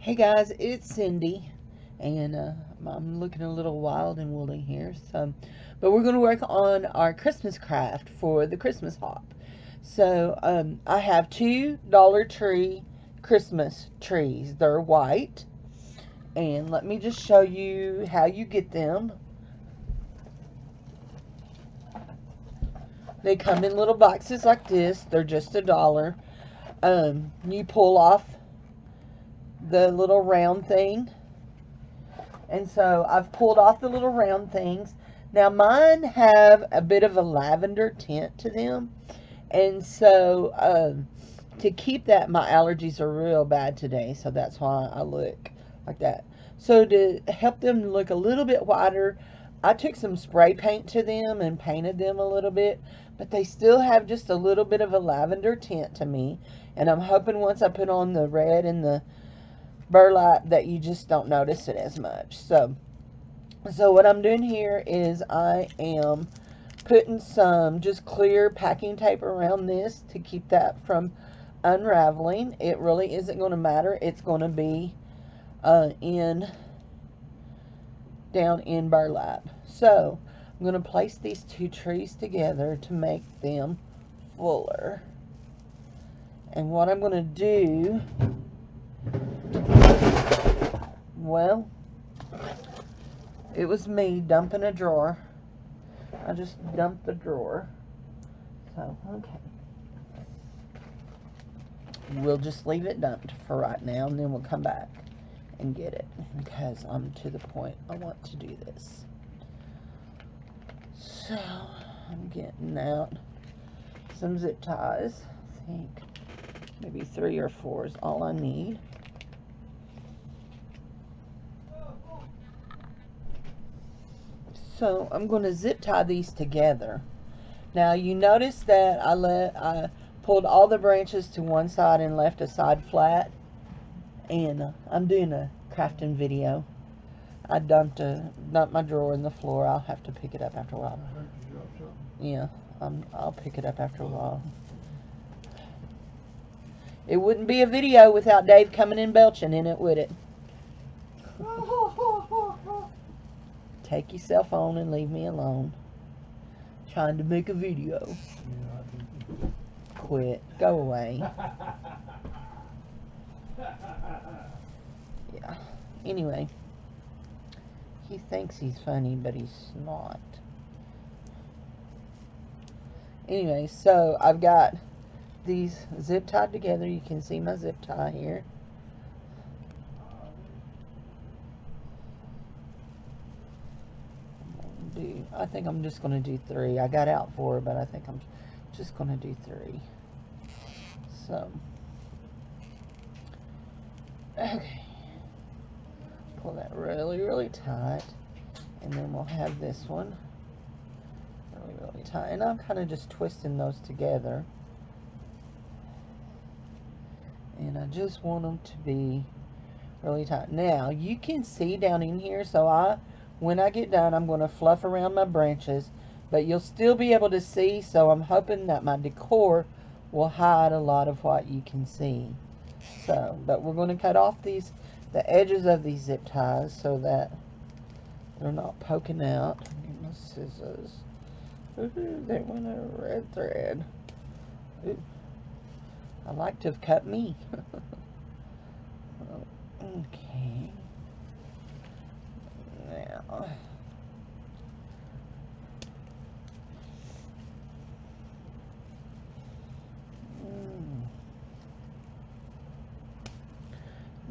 Hey guys, it's Cindy, and I'm looking a little wild and woolly here. But we're going to work on our Christmas craft for the Christmas hop. So I have two Dollar Tree Christmas trees. They're white, and let me just show you how you get them. They come in little boxes like this. They're just $1. You pull off the little round thing, and so I've pulled off the little round things. Now mine have a bit of a lavender tint to them, and so to keep that, my allergies are real bad today, so that's why I look like that. So to help them look a little bit whiter, I took some spray paint to them and painted them a little bit, but they still have just a little bit of a lavender tint to me, and I'm hoping once I put on the red and the burlap that you just don't notice it as much. So what I'm doing here is I am putting some just clear packing tape around this to keep that from unraveling. It really isn't going to matter. It's going to be down in burlap. So I'm going to place these two trees together to make them fuller. And what I'm going to do, well, it was me dumping a drawer. I just dumped the drawer. So, okay. We'll just leave it dumped for right now, and then we'll come back and get it, because I'm to the point I want to do this. So, I'm getting out some zip ties. I think maybe 3 or 4 is all I need. So I'm going to zip tie these together. Now you notice that I pulled all the branches to one side and left a side flat, and I'm doing a crafting video. I dumped my drawer in the floor. I'll have to pick it up after a while. Yeah, I'll pick it up after a while. It wouldn't be a video without Dave coming and belching in it, would it? Take your cell phone and leave me alone. Trying to make a video. Quit. Go away. Yeah. Anyway. He thinks he's funny, but he's not. Anyway, so I've got these zip tied together. You can see my zip tie here. I think I'm just going to do 3. I got out 4, but I think I'm just going to do 3. So, okay. Pull that really, really tight. And then we'll have this one really, really tight. And I'm kind of just twisting those together. And I just want them to be really tight. Now, you can see down in here, so when I get done, I'm going to fluff around my branches, but you'll still be able to see, so I'm hoping that my decor will hide a lot of what you can see. So, but we're going to cut off the edges of these zip ties so that they're not poking out. Get my scissors. Ooh, they went a red thread. Ooh, I like to have cut me. Okay. Now,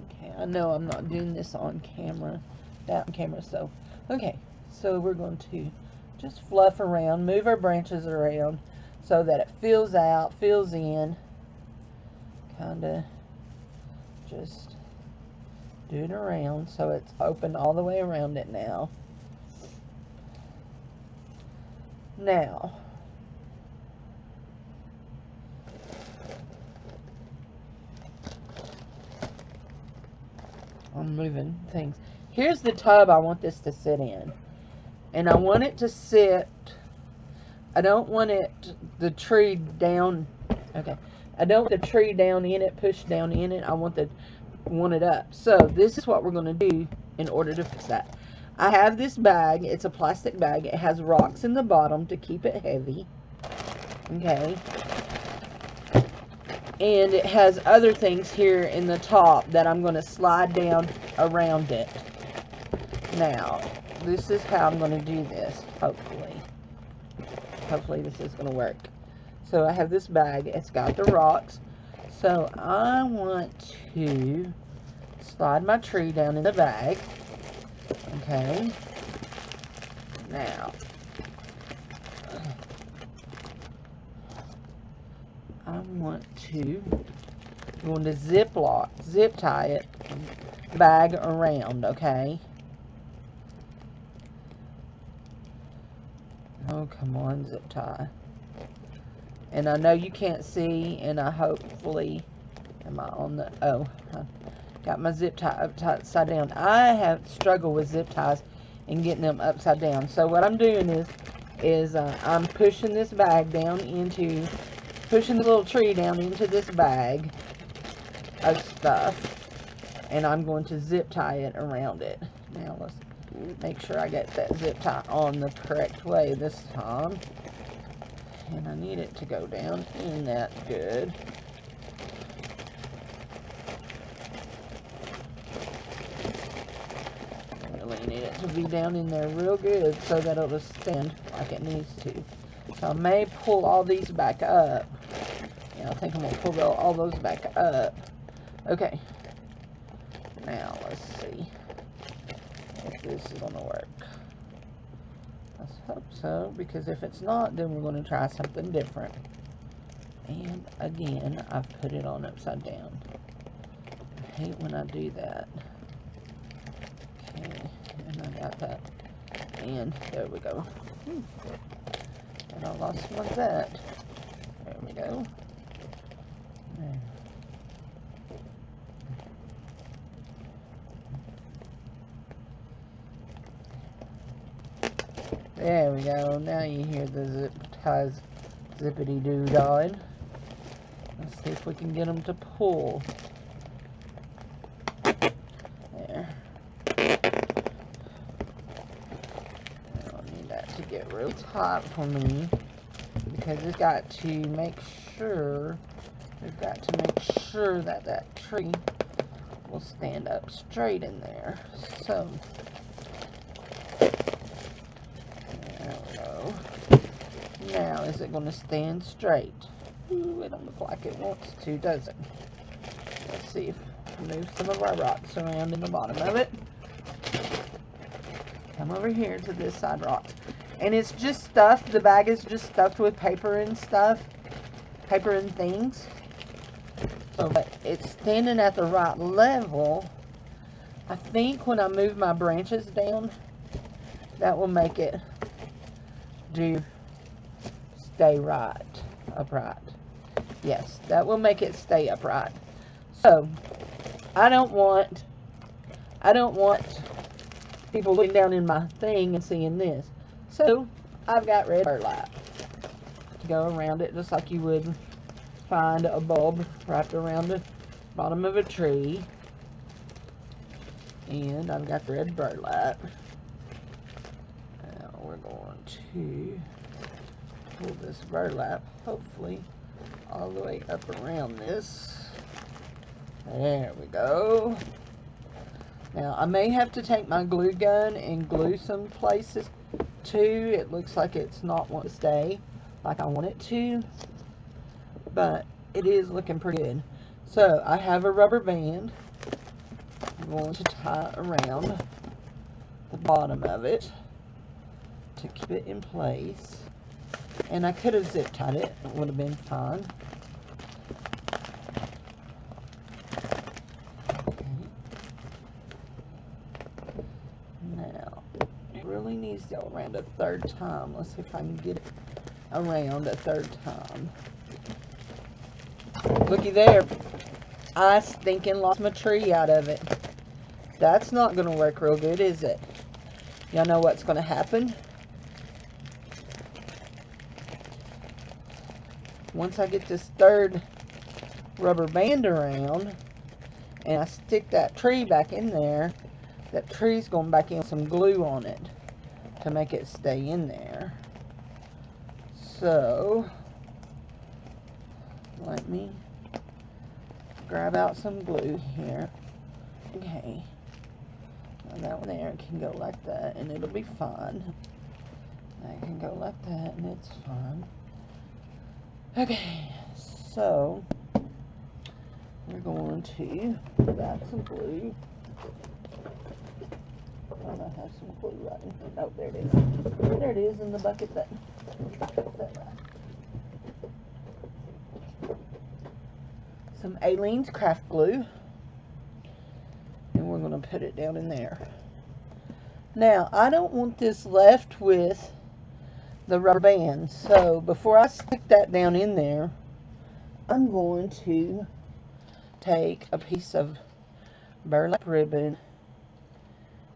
okay, I know I'm not doing this on camera, so, okay, so we're going to just fluff around, move our branches around so that it fills out, fills in, kind of just do it around so it's open all the way around it now. Now, I'm moving things. Here's the tub I want this to sit in. And I want it to sit, I don't want the tree down, okay. I don't want the tree down in it, pushed down in it. I want the want it up. So this is what we're going to do in order to fix that. I have this bag. It's a plastic bag. It has rocks in the bottom to keep it heavy. Okay. And it has other things here in the top that I'm going to slide down around it. Now, this is how I'm going to do this, hopefully. Hopefully this is going to work. So I have this bag. It's got the rocks. So I want to slide my tree down in the bag. Okay. Now, I want to zip tie it, bag around, okay? Oh, come on, zip tie. And I know you can't see, and I hopefully, am I on the, oh, I got my zip tie upside down. I have struggled with zip ties and getting them upside down. So what I'm doing is I'm pushing this bag down into, pushing the little tree down into this bag of stuff, and I'm going to zip tie it around it. Now let's make sure I get that zip tie on the correct way this time. And I need it to go down in that good. I really need it to be down in there real good so that it'll stand like it needs to. So I may pull all these back up. Yeah, I think I'm going to pull all those back up. Okay. Now, let's see if this is going to work. Let's hope so, because if it's not, then we're going to try something different. And again, I've put it on upside down. I hate when I do that. Okay, and I got that. And there we go. And I lost my that. There we go. There. There we go. Now you hear the zip ties zippity-doo-dawing. Let's see if we can get them to pull. There. I don't need that to get real tight for me, because we've got to make sure, that that tree will stand up straight in there. So, there we go. Now, is it going to stand straight? Ooh, it don't look like it wants to, does it? Let's see if we move some of our rocks around in the bottom of it. Come over here to this side rocks. And it's just stuffed, the bag is just stuffed with paper and stuff. Paper and things. So, but it's standing at the right level. I think when I move my branches down, that will make it stay upright. Yes, that will make it stay upright. So, I don't want people looking down in my thing and seeing this. So, I've got red burlap to go around it, just like you would find a bulb wrapped around the bottom of a tree. And I've got red burlap. Now we're going to pull this burlap, hopefully, all the way up around this. There we go. Now, I may have to take my glue gun and glue some places too. It looks like it's not wanting to stay like I want it to, but it is looking pretty good. So, I have a rubber band. I'm going to tie around the bottom of it to keep it in place. And I could have zip tied it. It would have been fine. Okay. Now, it really needs to go around a third time. Let's see if I can get it around a third time. Looky there. I stinking lost my tree out of it. That's not going to work real good, is it? Y'all know what's going to happen? Once I get this third rubber band around and I stick that tree back in there, that tree's going back in with some glue on it to make it stay in there. So, let me grab out some glue here. Okay. Now that one there can go like that, and it'll be fine. That can go like that, and it's fine. Okay, so we're going to put out some glue. I have some glue right in here. Oh, there it is. There it is in the bucket that some Aleene's craft glue, and we're going to put it down in there. Now, I don't want this left with the rubber band, so before I stick that down in there, I'm going to take a piece of burlap ribbon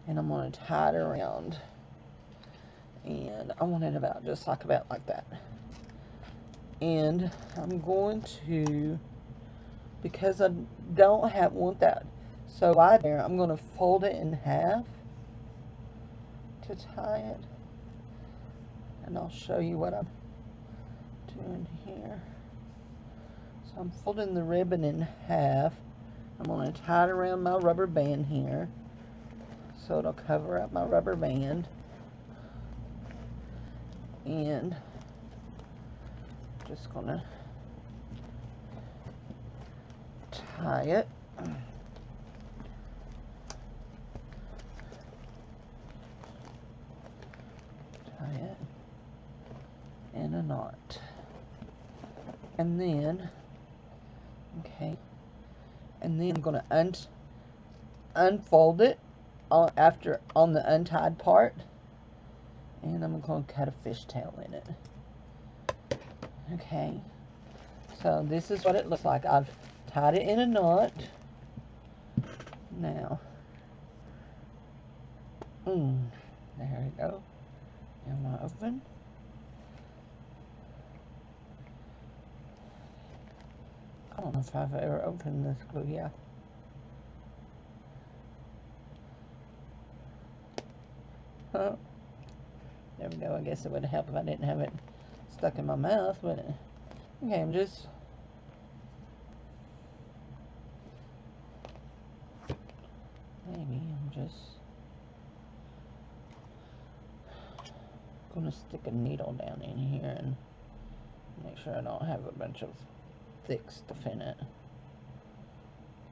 and I'm going to tie it around, and I want it about just like that. And I'm going to, because I don't want that so wide there, I'm going to fold it in half to tie it. And I'll show you what I'm doing here. So I'm folding the ribbon in half. I'm going to tie it around my rubber band here, so it'll cover up my rubber band. And just going to tie it. Tie it in a knot. And then, okay, and then I'm going to unfold it on the untied part, and I'm going to cut a fishtail in it. Okay, so this is what it looks like. I've tied it in a knot. Now, there we go. Am I open? I don't know if I've ever opened this glue. Yeah. Huh. There we go. I guess it would help if I didn't have it stuck in my mouth, but okay, I'm just gonna stick a needle down in here and make sure I don't have a bunch of thick stuff in it.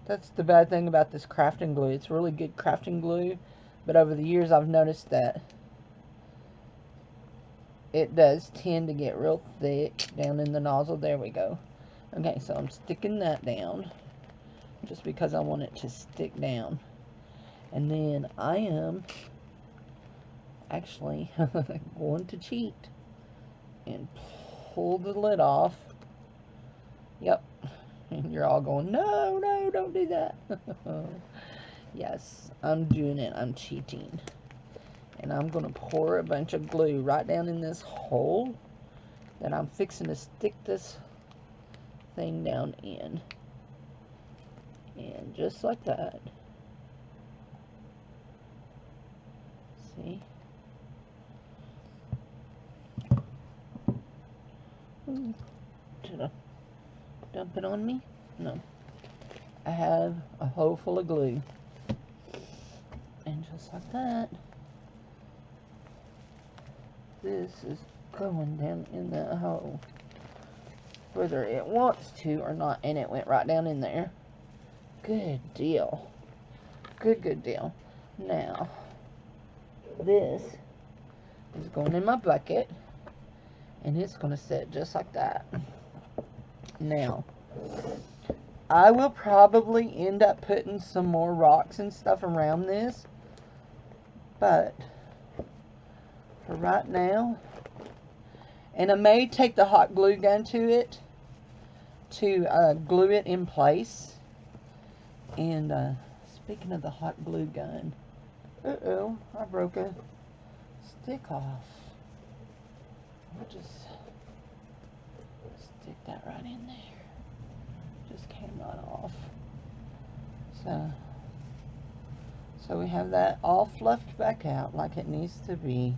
That's the bad thing about this crafting glue. It's really good crafting glue, but over the years I've noticed that it does tend to get real thick down in the nozzle. There we go. Okay, so I'm sticking that down just because I want it to stick down. And then I am actually going to cheat and pull the lid off. Yep. And you're all going, no, no, don't do that. Yes, I'm doing it. I'm cheating. And I'm going to pour a bunch of glue right down in this hole that I'm fixing to stick this thing down in. And just like that. See? Should I dump it on me? No. I have a hole full of glue. And just like that, this is going down in that hole, whether it wants to or not, and it went right down in there. Good deal. Good deal. Now, this is going in my bucket, and it's going to sit just like that. Now, I will probably end up putting some more rocks and stuff around this, but for right now, and I may take the hot glue gun to it to glue it in place. And speaking of the hot glue gun, uh-oh, I broke a stick off. I'll just stick that right in there. Just came right off. So we have that all fluffed back out like it needs to be.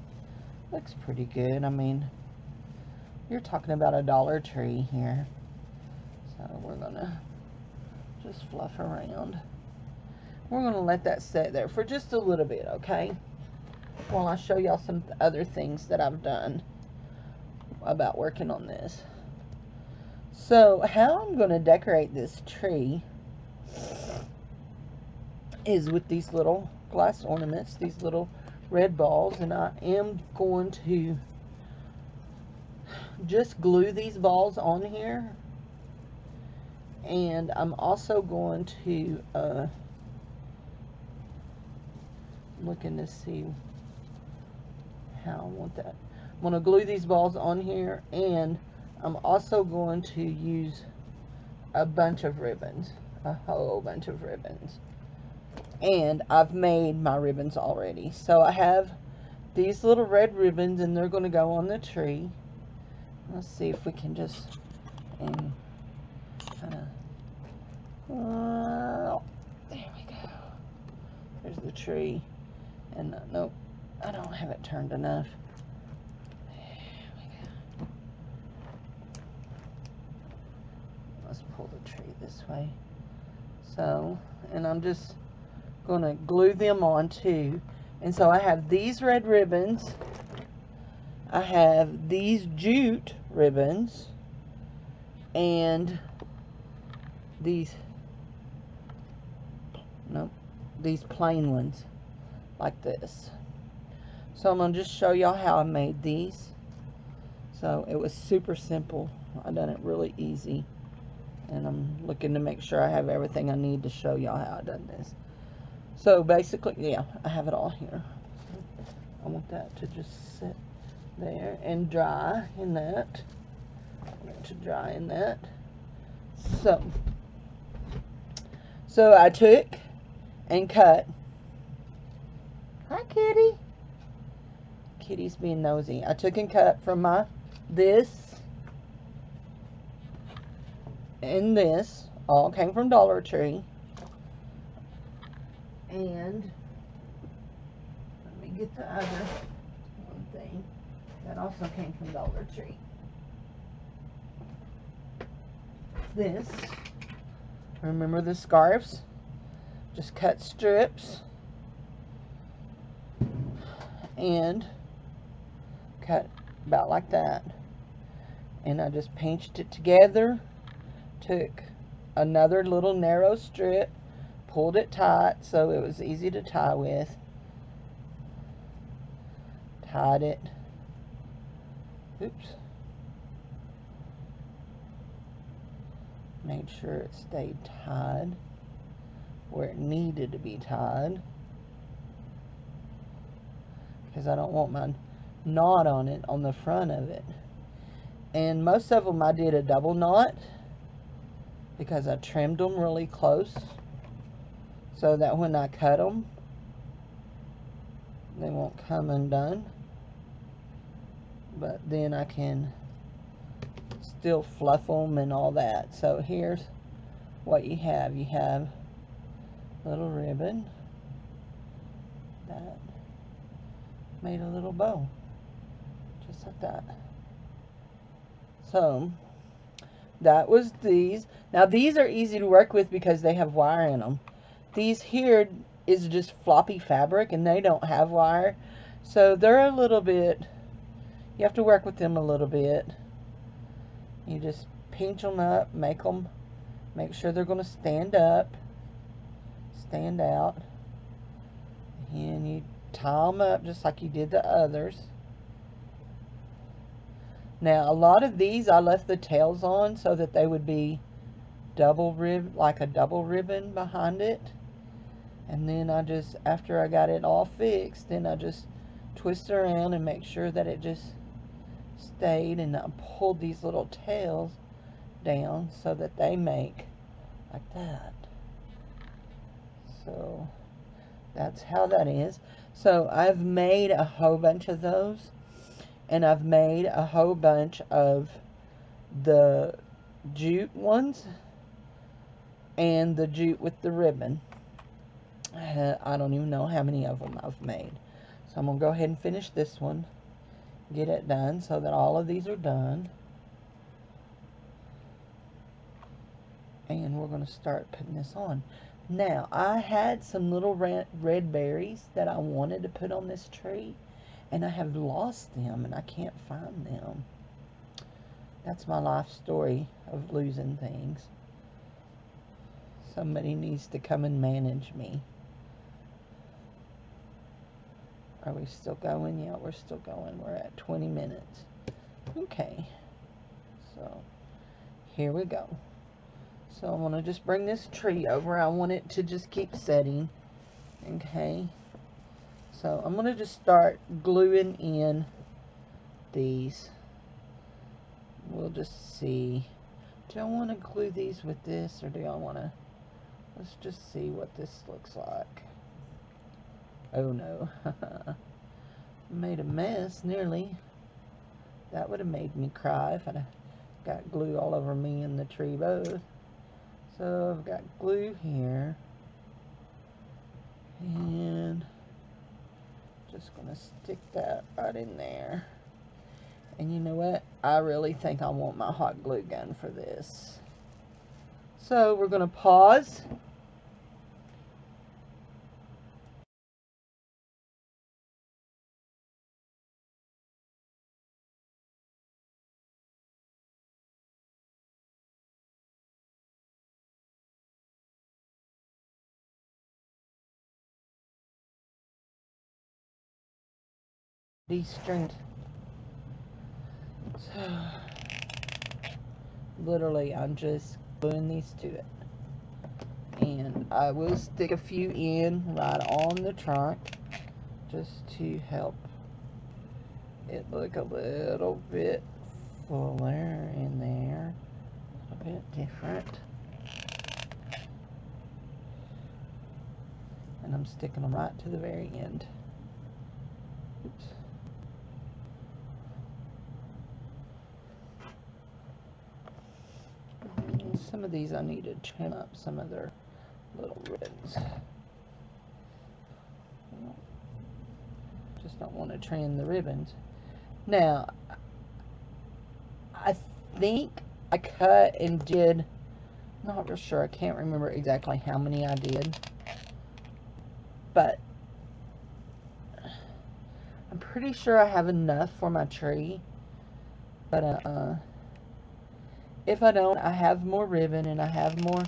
Looks pretty good. I mean, you're talking about a Dollar Tree here. So we're gonna just fluff around. We're gonna let that sit there for just a little bit, okay? While I show y'all some other things that I've done about working on this. So how I'm gonna decorate this tree is with these little glass ornaments, these little red balls, and I am going to just glue these balls on here, and I'm also going to looking to see how I want that. I'm going to glue these balls on here, and I'm also going to use a bunch of ribbons, a whole bunch of ribbons. And I've made my ribbons already. So I have these little red ribbons, and they're going to go on the tree. Let's see if we can just kind of, there we go. There's the tree. And nope, I don't have it turned enough. There we go. Let's pull the tree this way. So, and I'm just going to glue them on too. And so I have these red ribbons. I have these jute ribbons. And these, nope, these plain ones. Like this. So I'm going to just show y'all how I made these. So it was super simple. I done it really easy. And I'm looking to make sure I have everything I need to show y'all how I done this. So basically, yeah, I have it all here. I want that to just sit there and dry in that. I want it to dry in that. So I took and cut. Hi, kitty. Kitty's being nosy. I took and cut from this and this. All came from Dollar Tree. And let me get the other one thing that also came from Dollar Tree. This. Remember the scarves? Just cut strips. And cut about like that, and I just pinched it together, took another little narrow strip, pulled it tight so it was easy to tie with, tied it, oops, made sure it stayed tied where it needed to be tied, because I don't want my knot on it on the front of it. And most of them I did a double knot because I trimmed them really close so that when I cut them they won't come undone, but then I can still fluff them and all that. So here's what you have. You have a little ribbon that made a little bow, just like that. So that was these. Now these are easy to work with because they have wire in them. These here is just floppy fabric and they don't have wire, so they're a little bit, you have to work with them a little bit. You just pinch them up, make sure they're going to stand up, stand out, and you tie them up just like you did the others. Now a lot of these I left the tails on so that they would be like a double ribbon behind it. And then I just, after I got it all fixed, then I just twist it around and make sure that it just stayed, and I pulled these little tails down so that they make like that. So that's how that is. So I've made a whole bunch of those, and I've made a whole bunch of the jute ones and the jute with the ribbon. I don't even know how many of them I've made. So I'm going to go ahead and finish this one. Get it done so that all of these are done. And we're going to start putting this on. Now, I had some little red berries that I wanted to put on this tree. And I have lost them and I can't find them. That's my life story of losing things. Somebody needs to come and manage me. Are we still going? Yeah, we're still going. We're at 20 minutes. Okay. So, here we go. So, I'm going to just bring this tree over. I want it to just keep setting. Okay. So, I'm going to just start gluing in these. We'll just see. Do I want to glue these with this, or do I want to... Let's just see what this looks like. Oh no. Made a mess, nearly. That would have made me cry if I'd got glue all over me and the tree both. So I've got glue here. And just gonna stick that right in there. And you know what? I really think I want my hot glue gun for this. So we're gonna pause. These strings. So, literally, I'm just gluing these to it. And I will stick a few in right on the trunk just to help it look a little bit fuller in there. A bit different. And I'm sticking them right to the very end. Oops. Some of these I need to trim up some of their little ribbons. Just don't want to trim the ribbons. Now, I think I cut and did, not real sure, I can't remember exactly how many I did, but I'm pretty sure I have enough for my tree. But if I don't, I have more ribbon and I have more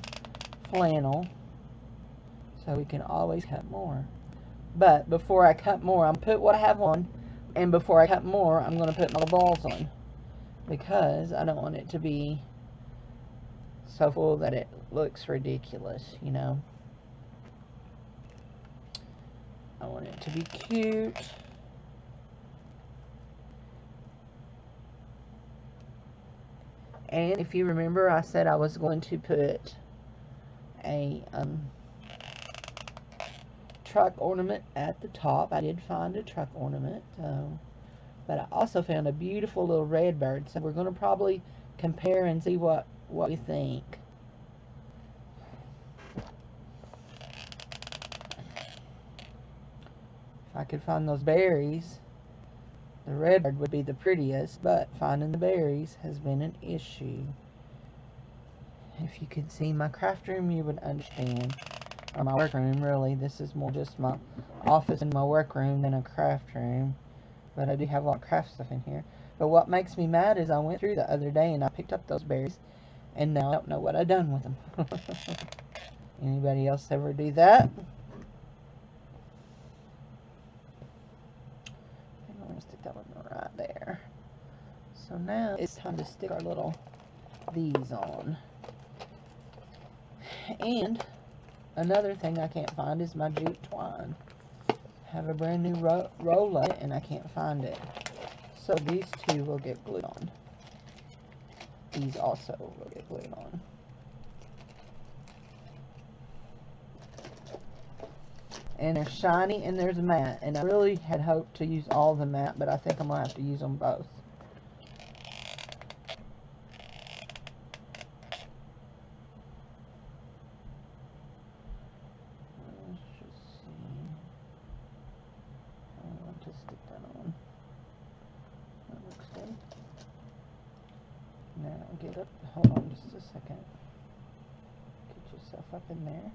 flannel, so we can always cut more. But before I cut more, I'm put what I have on, and before I cut more, I'm going to put my balls on, because I don't want it to be so full that it looks ridiculous, you know. I want it to be cute. And if you remember, I said I was going to put a truck ornament at the top. I did find a truck ornament, but I also found a beautiful little red bird. So we're going to probably compare and see what we think. If I could find those berries, the red bird would be the prettiest, but finding the berries has been an issue. If you could see my craft room, you would understand. Or my work room, really. This is more just my office and my work room than a craft room. But I do have a lot of craft stuff in here. But what makes me mad is I went through the other day and I picked up those berries, and now I don't know what I've done with them. Anybody else ever do that? I'm going to stick that one right there. So now it's time to stick our little these on. And another thing I can't find is my jute twine. I have a brand new roll of it and I can't find it. So these two will get glued on. These also will get glued on. And they're shiny and there's matte. And I really had hoped to use all the matte, but I think I'm going to have to use them both. Let's just Get up. Hold on just a second. Get yourself up in there.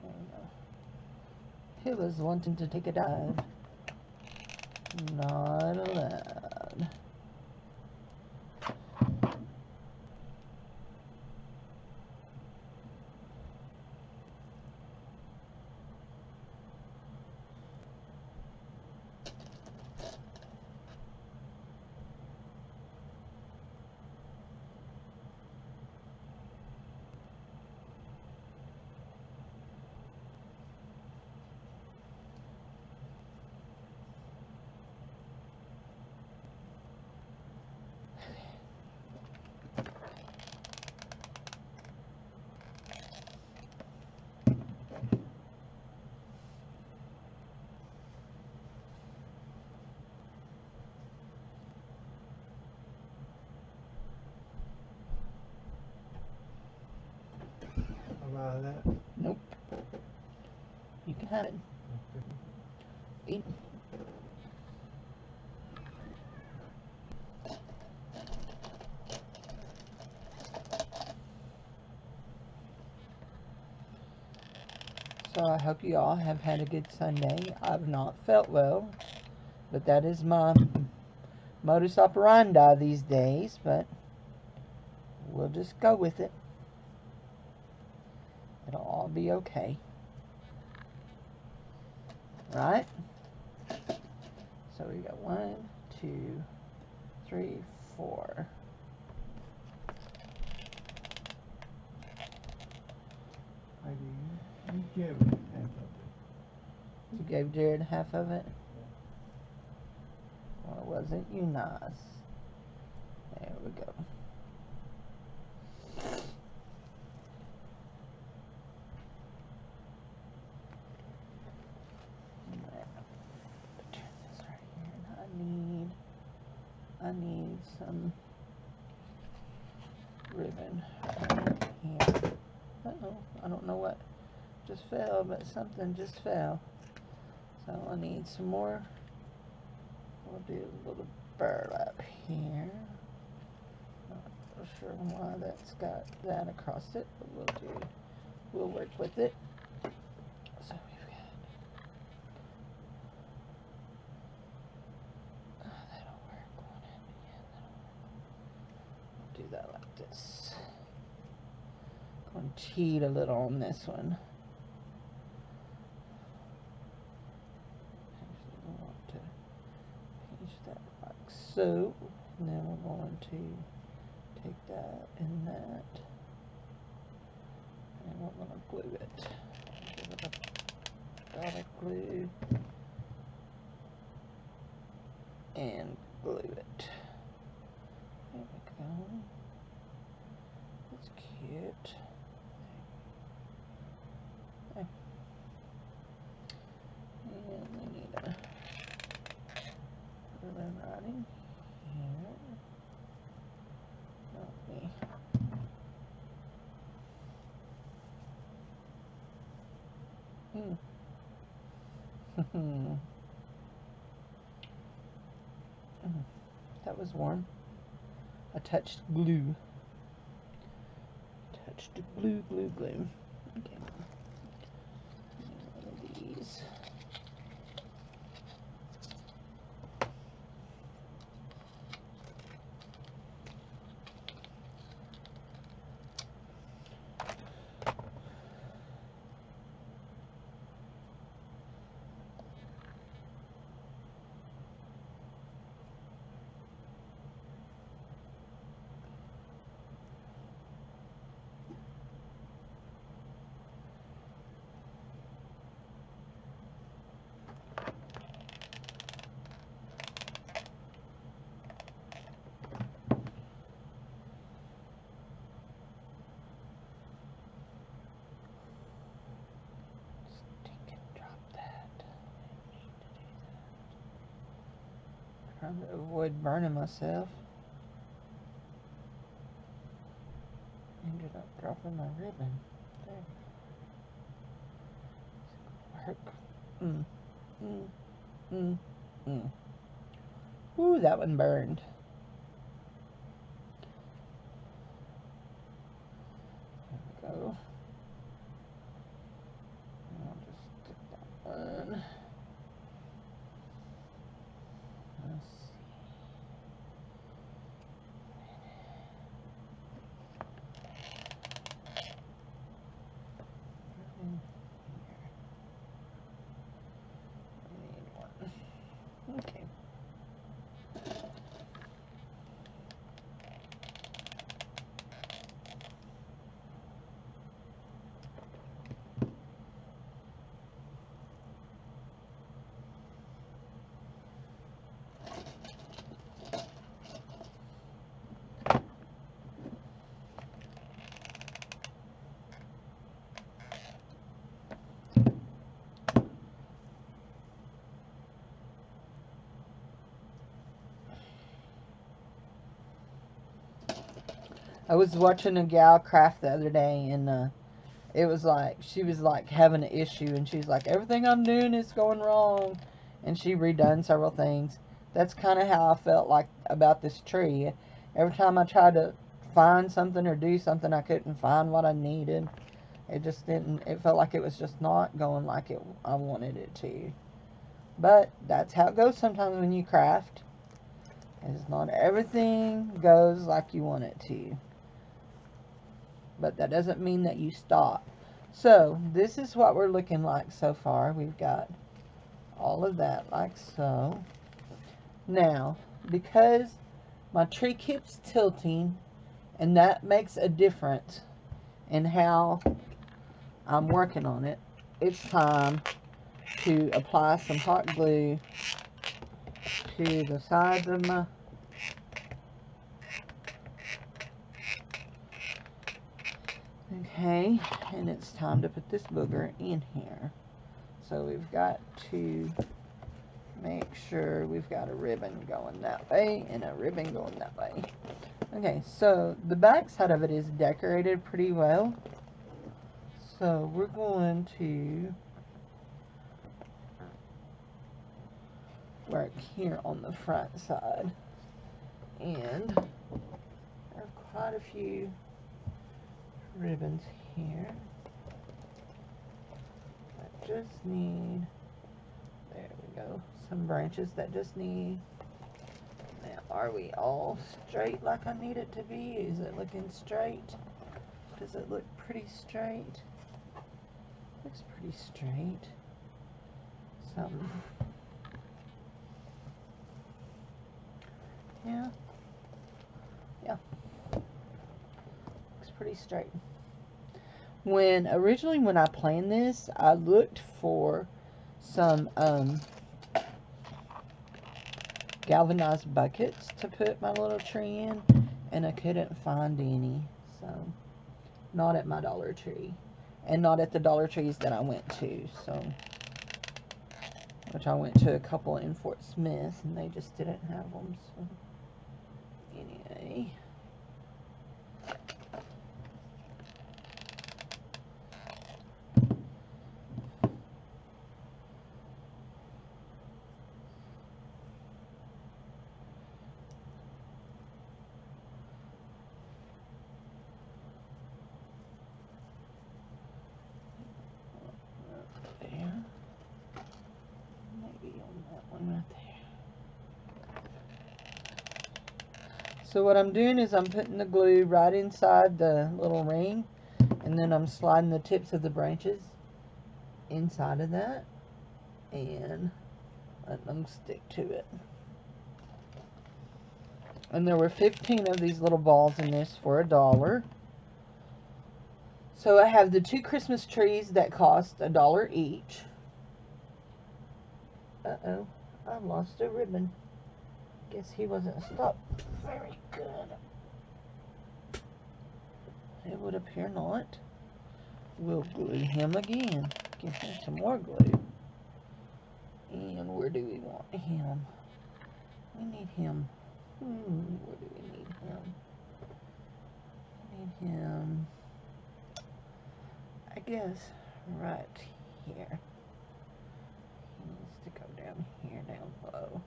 There we go. Hilla's wanting to take a dive. Not allowed. About that? Nope. You can have it. Eat. So I hope you all have had a good Sunday. I've not felt well, but that is my modus operandi these days, but we'll just go with it. It'll all be okay. Right? So we got 1, 2, 3, 4. I do. You give me half of it. You gave Jared half of it? Well, wasn't you nice? There we go. Turn this right here. I need some ribbon right here. Uh-oh, I don't know what just fell, but something just fell. So I need some more. We'll do a little burlap here. Not sure why that's got that across it, but we'll work with it. So we've got, that'll work, won't it? Yeah, that'll work. We'll do that like this. Going to cheat a little on this one. Actually, we want to pinch that like so, and then we're going to take that and that, and we're going to glue it. Give it a dot of glue and glue it. There we go. That's cute. Okay. And we need a ribbon writing here. Okay. That was warm. I touched glue. Touched glue. Okay. One of these. Trying to avoid burning myself. Ended up dropping my ribbon. There. Work. Ooh, that one burned. There we go. I'll just stick that one. Let's see. Okay. I was watching a gal craft the other day, and it was like, she was like having an issue, and she's like, everything I'm doing is going wrong, and she redone several things. That's kind of how I felt like about this tree. Every time I tried to find something or do something, I couldn't find what I needed. It just didn't, it felt like it was just not going like I wanted it to. But that's how it goes sometimes when you craft. It's not everything goes like you want it to. But that doesn't mean that you stop. So this is what we're looking like so far. We've got all of that like so. Now, because my tree keeps tilting, and that makes a difference in how I'm working on it, it's time to apply some hot glue to the sides of my okay, and it's time to put this booger in here. So we've got to make sure we've got a ribbon going that way and a ribbon going that way. Okay, so the back side of it is decorated pretty well. So we're going to work here on the front side. And I have quite a few ribbons here. I just need, there we go, some branches that just need, now are we all straight like I need it to be? Is it looking straight? Does it look pretty straight? Looks pretty straight. Some, yeah, looks pretty straight. Originally when I planned this, I looked for some galvanized buckets to put my little tree in, and I couldn't find any. So not at my Dollar Tree, and not at the Dollar Trees that I went to. So, which I went to a couple in Fort Smith, and they just didn't have them. So anyway. So what I'm doing is I'm putting the glue right inside the little ring, and then I'm sliding the tips of the branches inside of that and letting them stick to it. And there were 15 of these little balls in this for $1. So I have the 2 Christmas trees that cost $1 each. Uh-oh, I lost a ribbon. Guess he wasn't stopped very good. It would appear not. We'll glue him again. Give him some more glue. And where do we want him? We need him. Where do we need him? We need him, I guess, right here. He needs to go down here, down low.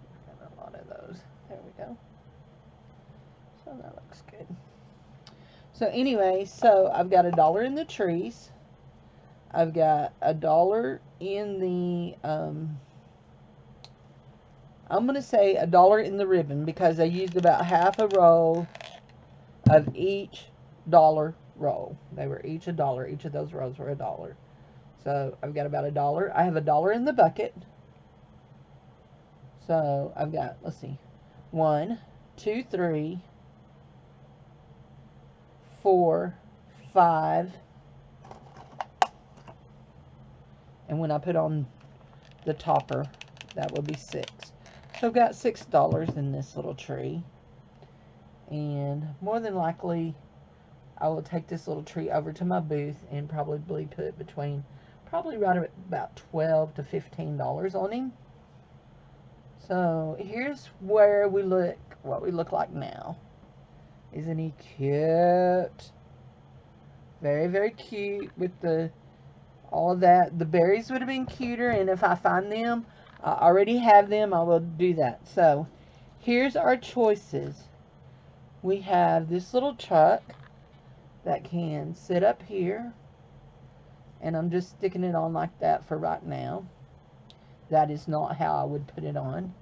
We've got a lot of those. There we go. So that looks good. So anyway, so I've got $1 in the trees. I've got $1 in the, I'm going to say $1 in the ribbon because I used about half a roll of each dollar roll. They were each $1. Each of those rolls were $1. So I've got about $1. I have $1 in the bucket. So I've got, let's see, 1, 2, 3, 4, 5. And when I put on the topper, that will be 6. So I've got $6 in this little tree. And more than likely, I will take this little tree over to my booth and probably put between, probably right at about $12 to $15 on him. So here's where we look, what we look like now. Isn't he cute? Very, very cute with the all of that. The berries would have been cuter, and if I find them, I already have them, I will do that. So here's our choices. We have this little truck that can sit up here, and I'm just sticking it on like that for right now. That is not how I would put it on,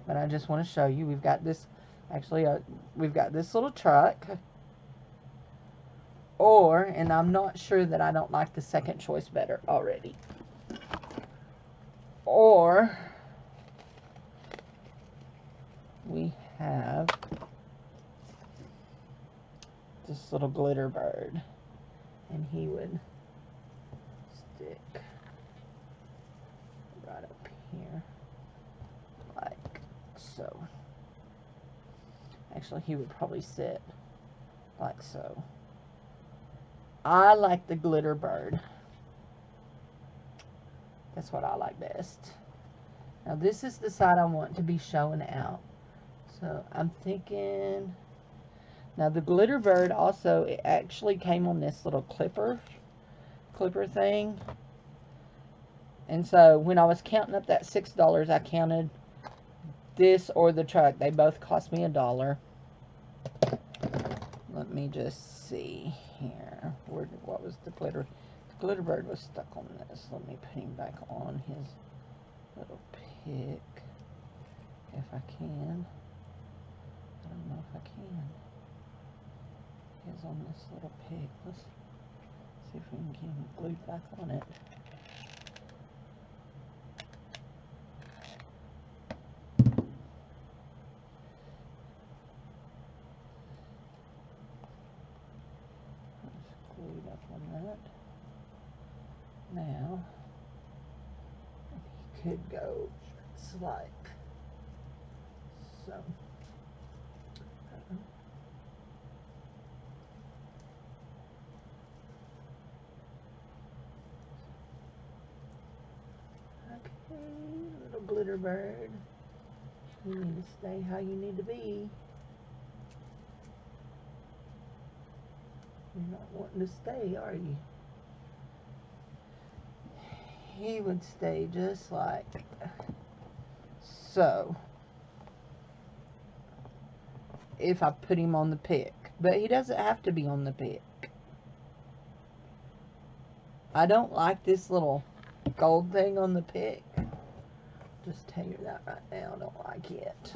but I just want to show you. We've got this, actually, we've got this little truck. Or, and I'm not sure that I don't like the second choice better already. Or, we have this little glitter bird. And he would stick right up here. Like so. Actually, he would probably sit like so. I like the glitter bird. That's what I like best. Now this is the side I want to be showing out. So I'm thinking, now the glitter bird also, it actually came on this little clipper thing. And so when I was counting up that $6, I counted this or the truck. They both cost me $1. Let me just see here. What was the glitter? The glitter bird was stuck on this. Let me put him back on his little pick. If I can. I don't know if I can. He's on this little pick. Let's see if we can get him glued back on it. Glued up on that. Now, he could go just like so. Okay, little glitter bird. You need to stay how you need to be. You're not wanting to stay, are you? He would stay just like so if I put him on the pick. But he doesn't have to be on the pick. I don't like this little gold thing on the pick. Just tell you that right now. I don't like it.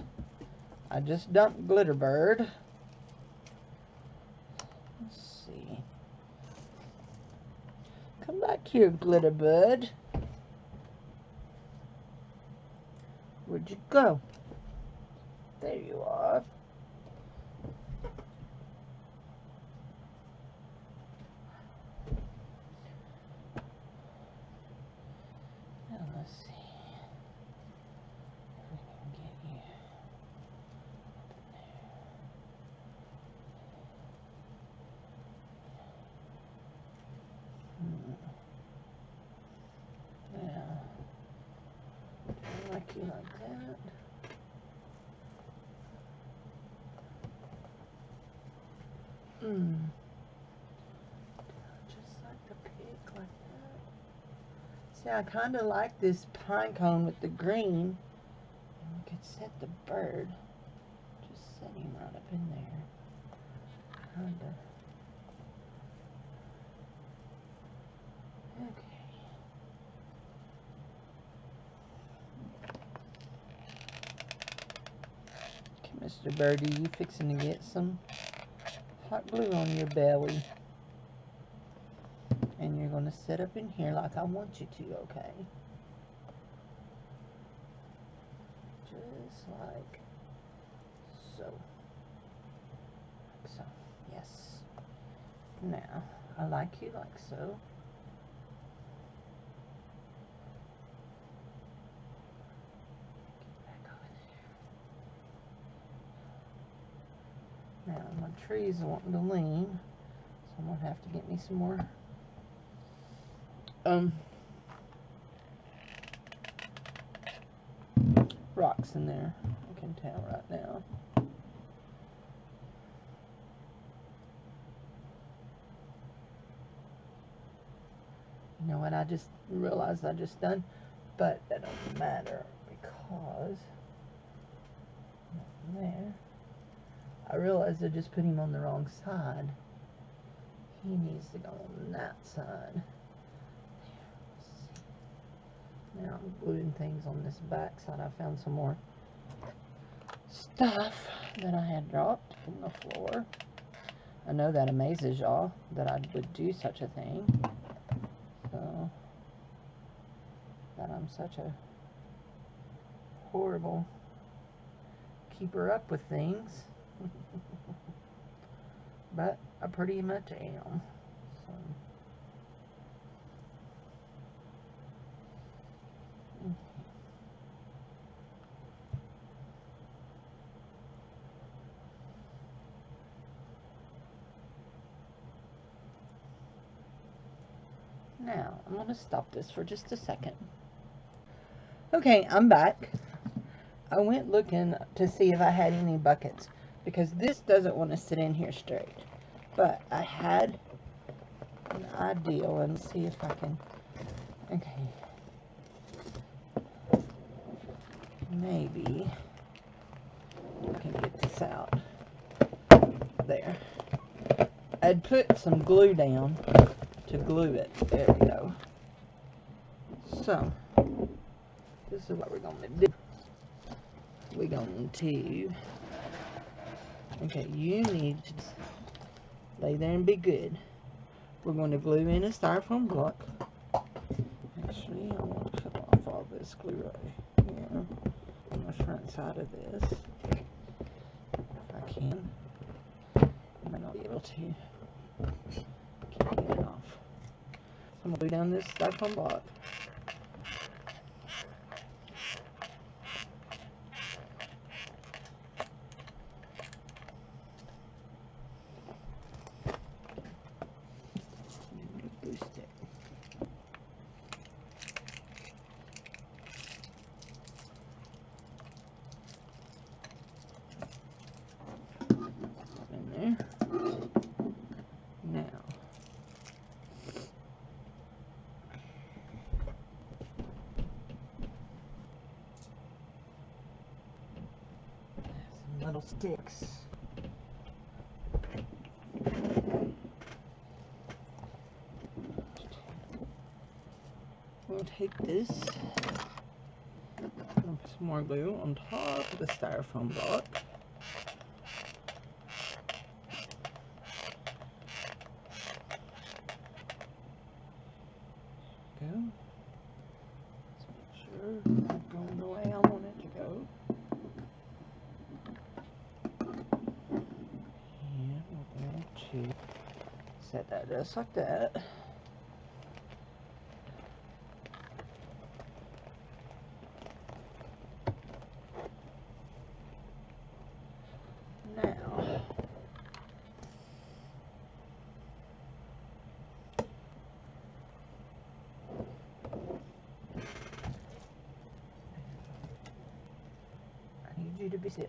I just dumped glitter bird. Let's see. Come back here, glitter bird. Where'd you go? There you are. Now let's see. If we can get you up in there. Now, like you like that. Just like the pig, like that. See, I kind of like this pine cone with the green. Get set the bird. Just set him right up in there. Kinda. Okay. Okay, Mr. Birdie, you fixing to get some hot glue on your belly. And you're going to sit up in here like I want you to, okay? Just like so. Like so. Yes. Now, I like you like so. Get back over there. Now, my trees are wanting to lean, so I'm going to have to get me some more rocks in there. I can tell right now. You know what I just realized I just done? But that don't matter because there. I realized I just put him on the wrong side. He needs to go on that side. Now I'm gluing things on this back side. I found some more stuff that I had dropped from the floor. I know that amazes y'all that I would do such a thing. So, that I'm such a horrible keeper up with things. But I pretty much am. So. Now, I'm going to stop this for just a second. Okay, I'm back. I went looking to see if I had any buckets, because this doesn't want to sit in here straight. But I had an idea. Let me see if I can. Okay. Maybe I can get this out. There. I'd put some glue down to glue it. There we go. So, this is what we're going to do. We're going to, okay, you need to lay there and be good. We're going to glue in a styrofoam block. Actually, I want to cut off all this glue right here on the front side of this. If I can. I might not be able to. Can't get it off. I'm going to glue down this styrofoam block. Little sticks. We'll take this, put some more glue on top of the styrofoam block. Go. Let's make sure it's going the way I want it to go. To set that just like that. Now, I need you to be still.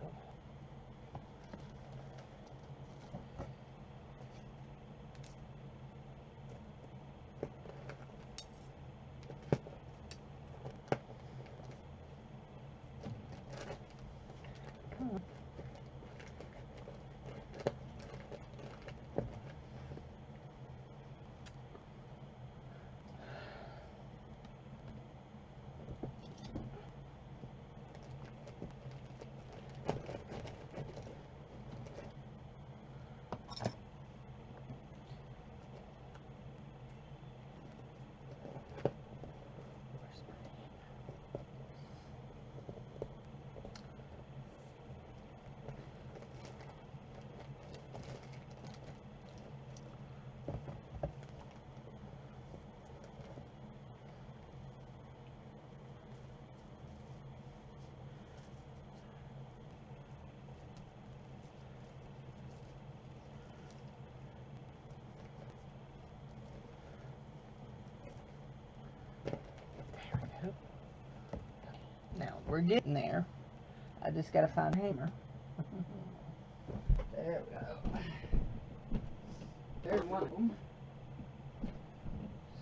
we're getting there. I just gotta find a hammer. There we go. There's one of them.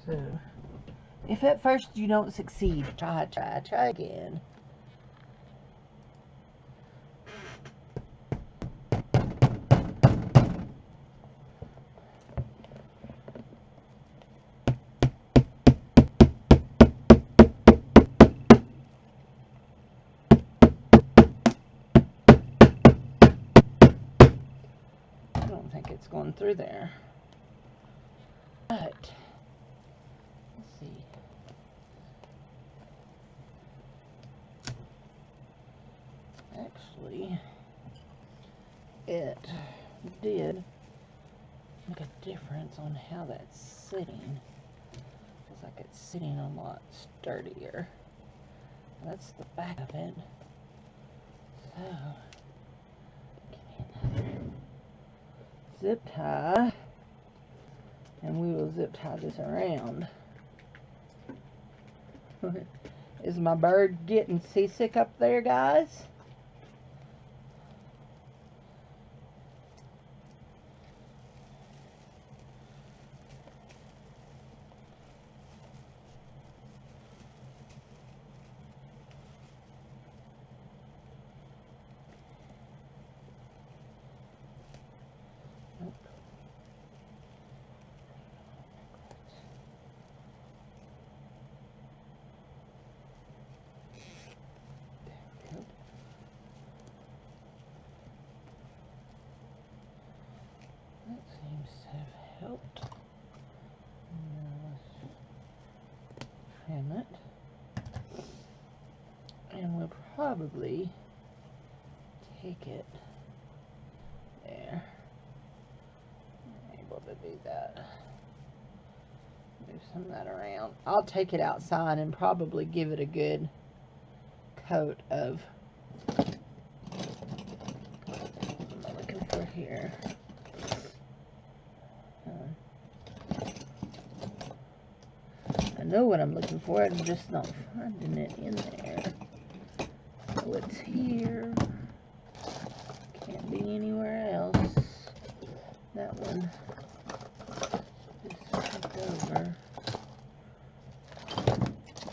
So, if at first you don't succeed, try again. I don't think it's going through there. But, let's see. Actually, it did make a difference on how that's sitting. Feels like it's sitting a lot sturdier. That's the back of it. So, give me another zip tie, and we will zip tie this around. Is my bird getting seasick up there, guys? That seems to have helped. Now let's hem it. And we'll probably take it there. I'm able to do that. Move some of that around. I'll take it outside and probably give it a good coat of, what am I looking for here? I know what I'm looking for, I'm just not finding it in there. So it's here. Can't be anywhere else. That one is flipped over.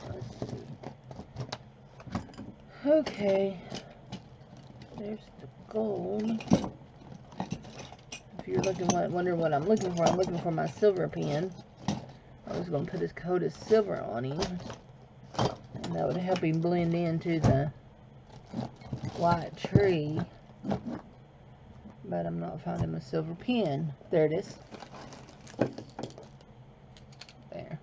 Let's see. Okay. There's the gold. If you're wondering what I'm looking for my silver pen. I was going to put his coat of silver on him, and that would help him blend into the white tree, but I'm not finding my silver pen. There it is. There.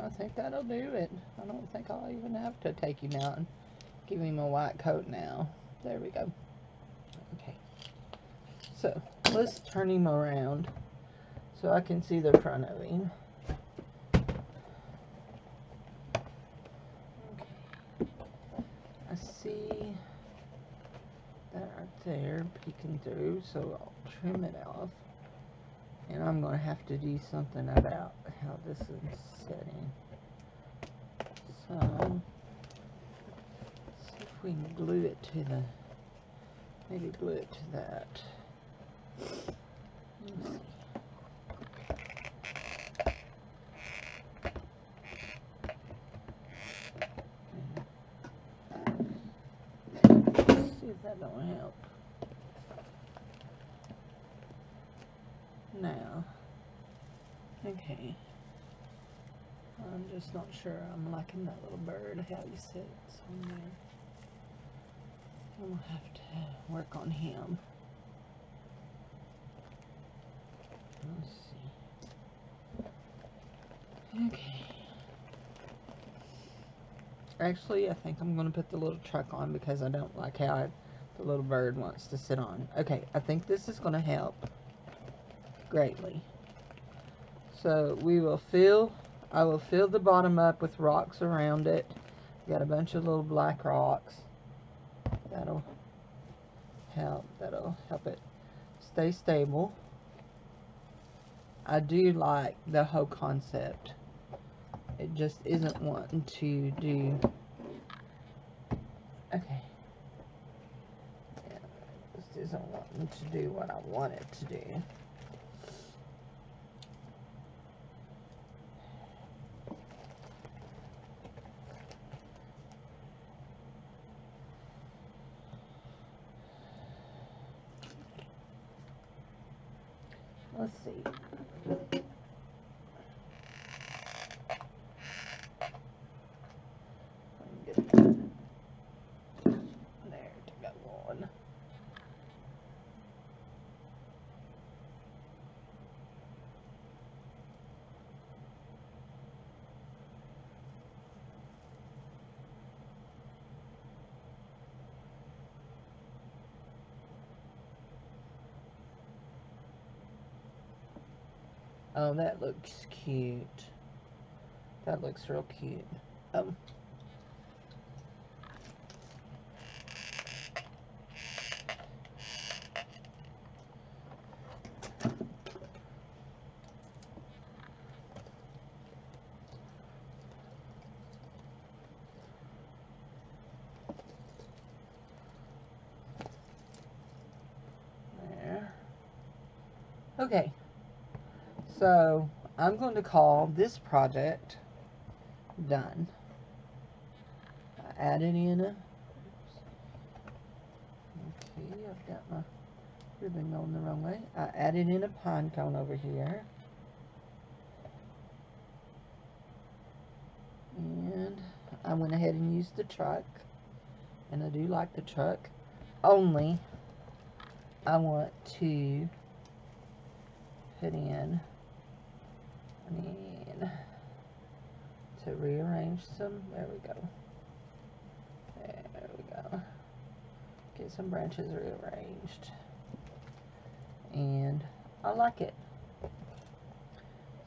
I think that'll do it. I don't think I'll even have to take him out and give him a white coat now. There we go. Okay. So, let's turn him around so I can see the front of him. Okay. I see that right there peeking through, so I'll trim it off. And I'm going to have to do something about how this is setting. So, let's see if we can glue it to the, maybe glue it to that. Let's see. Let's see if that don't help. Now, okay, I'm just not sure I'm liking that little bird, how he sits on there. I'll have to work on him. Let's see. Okay, Actually, I think I'm going to put the little truck on because I don't like how the little bird wants to sit on. Okay, I think this is going to help greatly. So I will fill the bottom up with rocks around it. Got a bunch of little black rocks. That'll help it stay stable. I do like the whole concept. It just isn't wanting to do. Okay. Yeah, it just isn't wanting to do what I want it to do. Let's see. Get that there to go on. Oh, that looks cute. That looks real cute. There. Okay. So, I'm going to call this project done. I added in a... Okay, I've got my ribbon going the wrong way. I added in a pine cone over here. And I went ahead and used the truck. And I do like the truck. Only, I want to put in... I need to rearrange some. There we go. There we go. Get some branches rearranged. And I like it.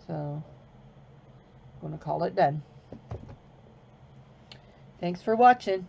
So, I'm going to call it done. Thanks for watching.